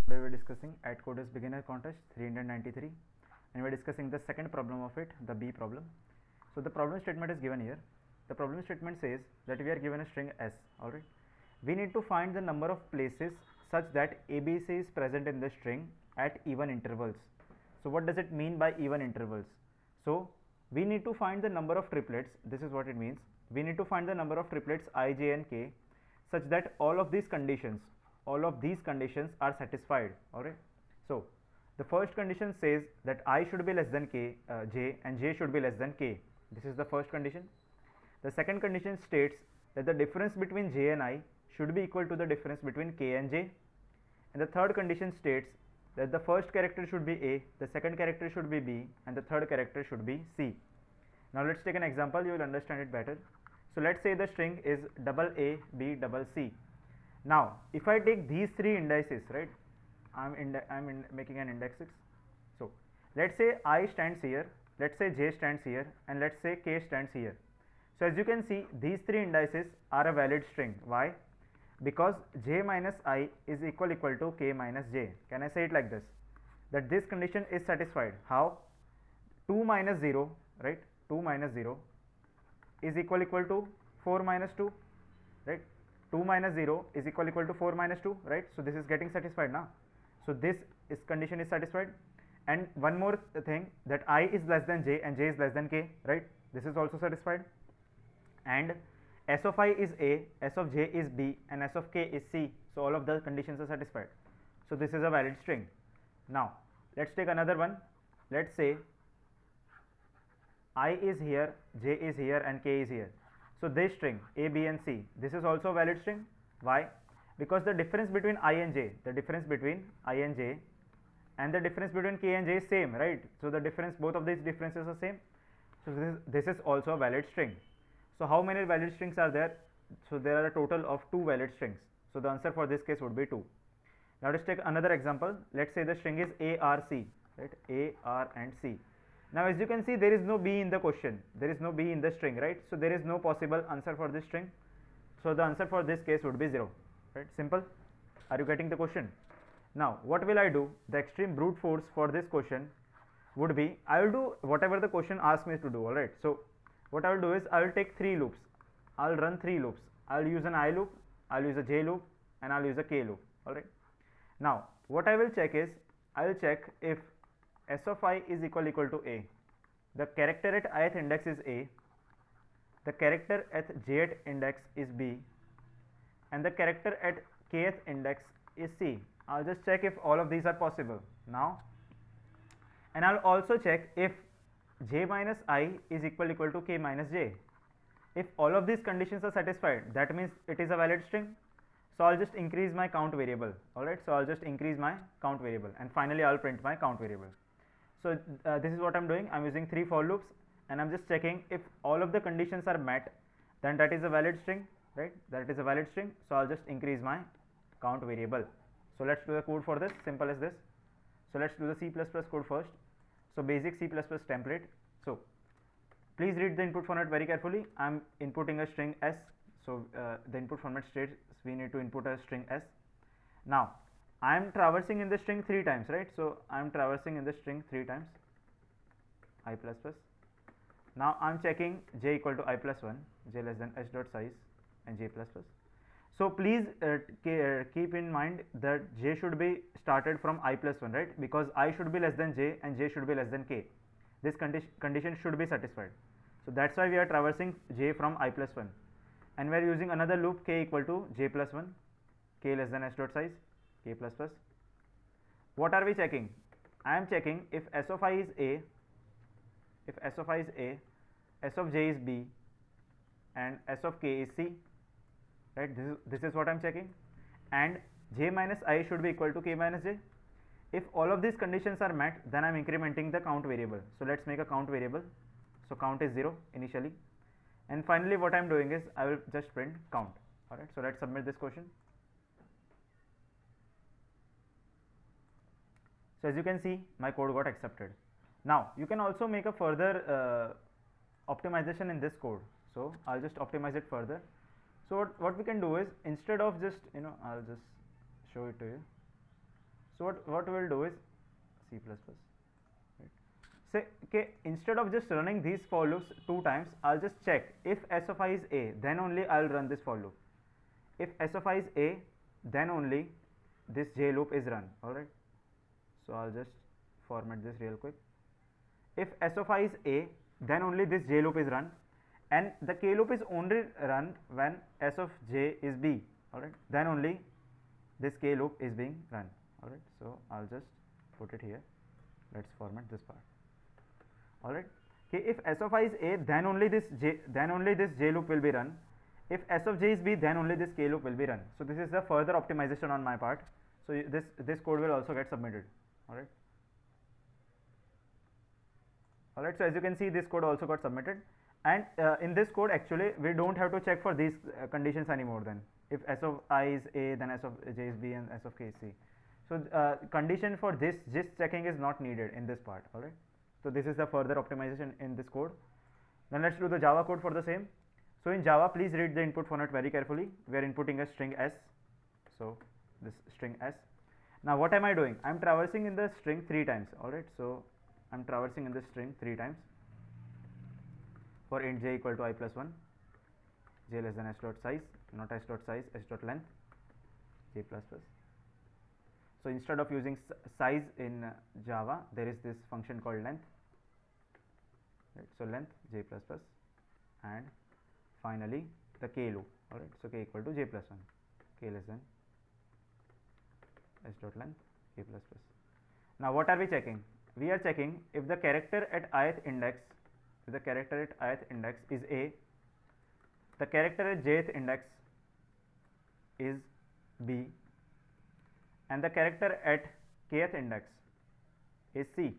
Today we are discussing Atcoder's beginner contest 393 and we are discussing the second problem of it, the B problem. So the problem statement is given here. The problem statement says that we are given a string S, alright. We need to find the number of places such that A.B.C is present in the string at even intervals. So what does it mean by even intervals? So we need to find the number of triplets. This is what it means. We need to find the number of triplets I, J and K such that all of these conditions are satisfied. Alright. So the first condition says that I should be less than K, J and J should be less than K. This is the first condition. The second condition states that the difference between J and I should be equal to the difference between K and J. And the third condition states that the first character should be A, the second character should be B and the third character should be C. Now let's take an example, you will understand it better. So let's say the string is double A, B, double C. Now if I take these three indices, right, I'm making an index 6. So let's say I stands here, let's say J stands here and let's say K stands here. So as you can see, these three indices are a valid string. Why? Because J minus I is equal to K minus J. Can I say it like this? That this condition is satisfied. How? 2 minus 0, right? 2 minus 0 is equal to 4 minus 2, right? 2 minus 0 is equal to 4 minus 2, right? So this is getting satisfied now. So this condition is satisfied. And one more thing, that I is less than J and J is less than K, right? This is also satisfied. And S of I is A, S of J is B and S of K is C. So all of the conditions are satisfied. So this is a valid string. Now let's take another one. Let's say I is here, J is here and K is here. So this string A, B and C, this is also a valid string. Why? Because the difference between I and J, the difference between I and J and the difference between K and J is same, right? So the difference, both of these differences are same. So this is also a valid string. So how many valid strings are there? So there are a total of 2 valid strings. So the answer for this case would be 2. Now let's take another example. Let's say the string is A, R, C, right? A, R and C. Now as you can see, there is no B in the question, there is no B in the string, right? So there is no possible answer for this string. So the answer for this case would be 0, right? Simple. Are you getting the question? Now what will I do? The extreme brute force for this question would be, I will do whatever the question asks me to do. Alright, so what I will do is I will take 3 loops, I will run 3 loops. I will use an I loop, I will use a J loop and I will use a K loop. Alright, now what I will check is, I will check if S of I is equal to A, the character at ith index is A, the character at jth index is B and the character at kth index is C. I'll just check if all of these are possible now, and I'll also check if J minus I is equal to K minus J. If all of these conditions are satisfied, that means it is a valid string. So I'll just increase my count variable. Alright, so I'll just increase my count variable and finally I'll print my count variable. So this is what I'm doing. I'm using 3 for loops and I'm just checking if all of the conditions are met, then that is a valid string, right? That is a valid string. So I'll just increase my count variable. So let's do the code for this, simple as this. So let's do the C++ code first. So basic C++ template. So please read the input format very carefully. I'm inputting a string S. So the input format states we need to input a string S. Now I am traversing in the string 3 times, right? So I am traversing in the string 3 times I plus plus. Now I am checking J equal to I plus 1, J less than H dot size and J plus plus. So please keep in mind that J should be started from I plus 1, right? Because I should be less than J and J should be less than K. This condition should be satisfied. So that's why we are traversing J from I plus 1 and we are using another loop K equal to J plus 1, K less than H dot size, K plus plus. What are we checking? I am checking if S of I is A, if S of I is A, S of J is B and S of K is C, right? This is what I am checking, and J minus I should be equal to K minus J. If all of these conditions are met, then I am incrementing the count variable. So let's make a count variable. So count is 0 initially, and finally what I am doing is I will just print count. Alright, so let's submit this question. So as you can see, my code got accepted. Now you can also make a further optimization in this code. So I'll just optimize it further. So what we can do is, instead of just I'll just show it to you. So what we'll do is C++. Right. Say okay, instead of just running these for loops 2 times, I'll just check if s of I is a, then only I'll run this for loop. If s of I is a, then only this j loop is run. Alright. So I'll just format this real quick. If s of I is a, then only this j loop is run, and the k loop is only run when s of j is b. Alright. Then only this k loop is being run. Alright. So I'll just put it here. Let's format this part. Alright. Okay, if s of I is a, then only this j loop will be run. If s of j is b, then only this k loop will be run. So this is the further optimization on my part. So this code will also get submitted. Alright. Alright, so as you can see, this code also got submitted, and in this code actually we don't have to check for these conditions anymore. Then if s of I is a, then s of j is b and s of k is c. So condition for this checking is not needed in this part. Alright. So this is the further optimization in this code. Then let's do the Java code for the same. So in Java, please read the input format very carefully. We are inputting a string s. So this string s. Now what am I doing? I am traversing in the string 3 times. Alright. So I am traversing in the string 3 times for int j equal to I plus 1, j less than s dot size, not s dot size, s dot length, j plus plus. So instead of using size in Java, there is this function called length. Right. So length j plus plus, and finally the k loop. Alright. So k equal to j plus 1, k less than s dot length, k plus plus. Now what are we checking? We are checking if the character at ith index, is a, the character at jth index is b, and the character at kth index is c.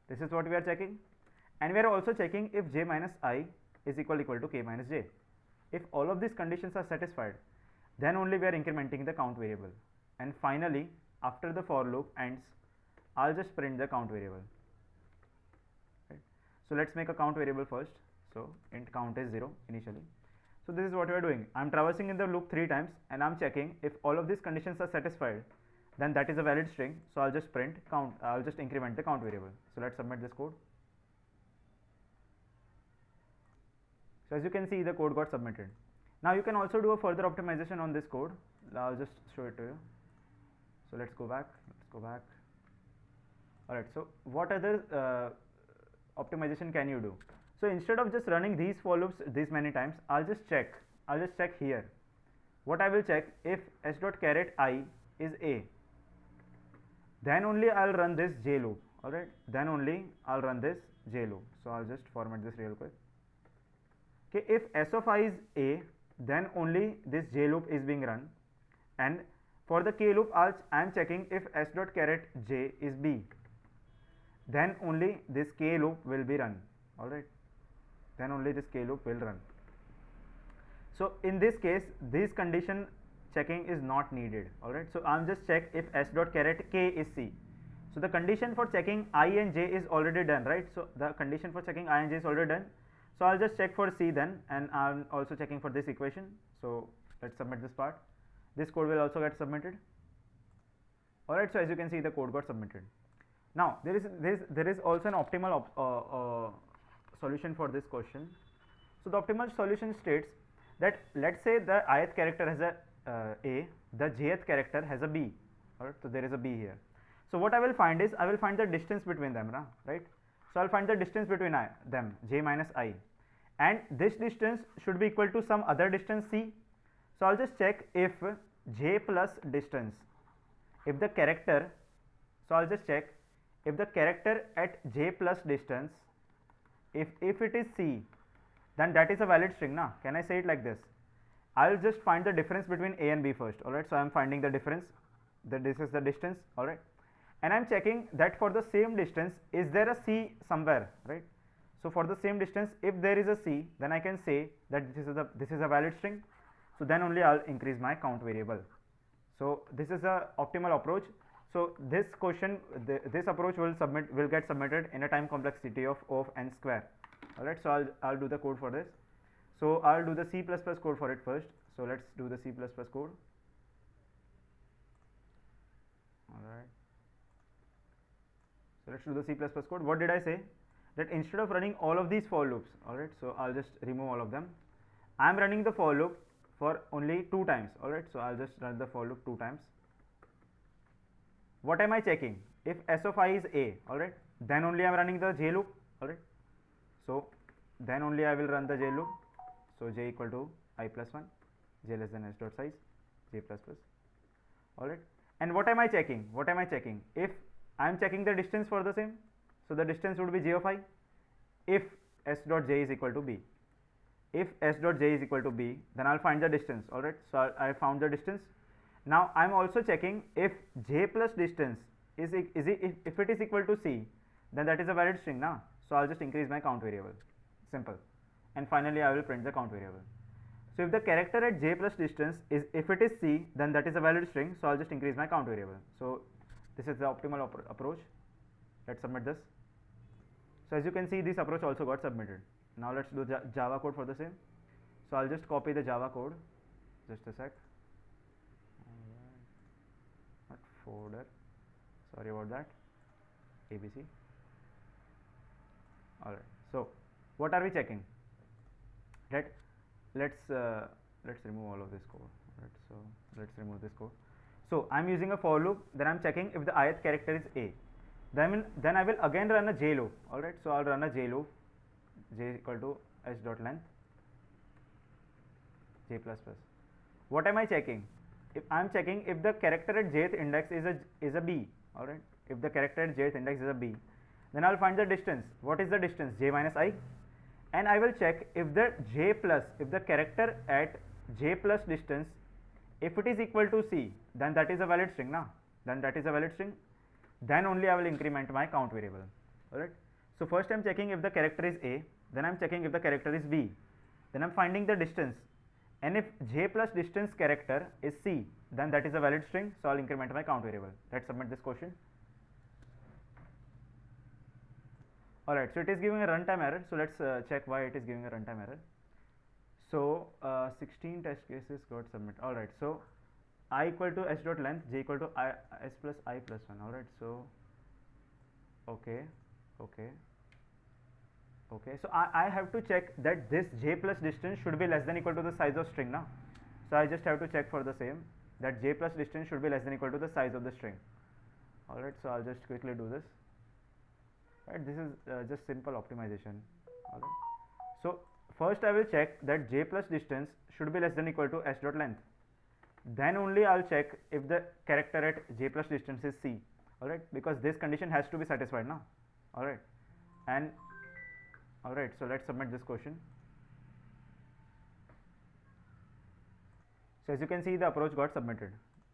This is what we are checking, and we are also checking if j minus I is equal to k minus j. If all of these conditions are satisfied, then only we are incrementing the count variable, and finally after the for loop ends, I'll just print the count variable. Right. So let's make a count variable first. So int count is 0 initially. So this is what we are doing. I'm traversing in the loop 3 times, and I'm checking if all of these conditions are satisfied, then that is a valid string. So I'll just print count, I'll just increment the count variable. So let's submit this code. So as you can see, the code got submitted. Now you can also do a further optimization on this code. I'll just show it to you. So let's go back. Alright, so what other optimization can you do? So instead of just running these for loops this many times, I'll just check here. What I will check, if s dot caret I is a, then only I'll run this j loop. Alright, then only I'll run this j loop. So I'll just format this real quick. Okay, if s of I is a, then only this j loop is being run, and for the k loop I am checking if s dot caret j is b, then only this k loop will be run. Alright, then only this k loop will run. So in this case, this condition checking is not needed. Alright, so I'm just check if s dot caret k is c. So the condition for checking I and j is already done, right? So the condition for checking I and j is already done. So I'll just check for c then, and I'm also checking for this equation. So let's submit this part. This code will also get submitted. Alright, so as you can see, the code got submitted. Now there is also an optimal solution for this question. So the optimal solution states that let's say the ith character has a, the jth character has a b. Alright, so there is a b here. So what I will find is, I will find the distance between them, right? So I'll find the distance between them, j minus I, and this distance should be equal to some other distance c. So I'll just check if j plus distance, if the character, so I'll just check if the character at j plus distance, if it is c, then that is a valid string. Now can I say it like this? I'll just find the difference between a and b first. Alright, so I'm finding the difference, that this is the distance. Alright, and I'm checking that for the same distance, is there a c somewhere, right? So for the same distance, if there is a c, then I can say that this is a valid string. So then only I'll increase my count variable. So this is a optimal approach. So this question, this approach will get submitted in a time complexity of n square. Alright, so I'll do the code for this. So I'll do the C++ code for it first. So let's do the C++ code. Alright. let's do the C++ code. What did I say? That instead of running all of these for loops, alright, so I'll just remove all of them. I'm running the for loop for only 2 times, alright, so I'll just run the for loop 2 times. What am I checking? If s of I is a, alright, then only I'm running the j loop, alright, so then only I will run the j loop. So j equal to I plus 1, j less than s dot size, j plus plus, alright. And what am I checking? What am I checking? If I am checking the distance for the same, so the distance would be j of I if s dot j is equal to b. If s dot j is equal to b, then I'll find the distance, alright. So I found the distance. Now I'm also checking if j plus distance is if it is equal to c, then that is a valid string now. So I'll just increase my count variable. Simple. And finally I will print the count variable. So if the character at j plus distance is, if it is c, then that is a valid string, so I'll just increase my count variable. So this is the optimal approach. Let's submit this. So as you can see, this approach also got submitted. Now let's do Java code for the same. So I'll just copy the Java code, just a sec. Not folder, sorry about that, A.B.C. Alright, so what are we checking? Let's remove all of this code. Right, so let's remove this code. So I'm using a for loop, then I'm checking if the ith character is a. Then I will again run a j loop. Alright, so I'll run a j loop, j equal to s dot length, j plus plus. What am I checking? If I'm checking if the character at jth index is a b. Alright, if the character at jth index is a b, then I'll find the distance. What is the distance? J minus I. And I will check if the j plus, if the character at j plus distance, if it is equal to c, then that is a valid string now. Then that is a valid string. Then only I will increment my count variable. Alright. So first I'm checking if the character is a, then I'm checking if the character is b, then I'm finding the distance. And if j plus distance character is c, then that is a valid string, so I'll increment my count variable. Let's submit this question. Alright, so it is giving a runtime error, so let's check why it is giving a runtime error. So 16 test cases got submitted. Alright, so I equal to s dot length, j equal to s plus I plus 1. Alright, so okay, so I have to check that this j plus distance should be less than equal to the size of string now. So I just have to check for the same, that j plus distance should be less than equal to the size of the string. Alright, so I'll just quickly do this. Right, this is just simple optimization. Alright, so first I will check that j plus distance should be less than equal to s dot length. Then only I'll check if the character at j plus distance is c. Alright, because this condition has to be satisfied now. Alright, and alright, so let's submit this question. So as you can see, the approach got submitted.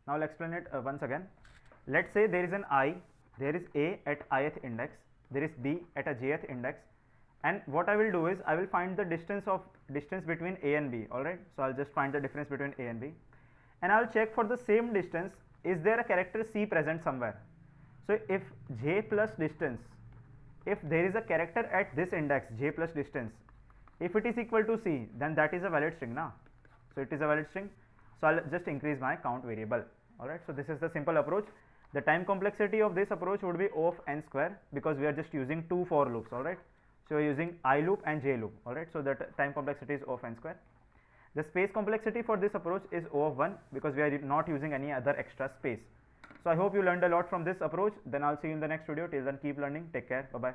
Now I'll explain it once again. Let's say there is an I, there is a at ith index, there is b at a jth index, and what I will do is I will find the distance between a and b. Alright, so I'll just find the difference between a and b, and I'll check for the same distance, is there a character c present somewhere. So if j plus distance, if there is a character at this index j plus distance, if it is equal to c, then that is a valid string now. So it is a valid string, so I'll just increase my count variable. Alright, so this is the simple approach. The time complexity of this approach would be O of n square, because we are just using 2 for loops. Alright, so we are using I loop and j loop. Alright, so that time complexity is O of n square. The space complexity for this approach is O of 1, because we are not using any other extra space. So I hope you learned a lot from this approach. Then I'll see you in the next video. Till then, keep learning. Take care. Bye bye.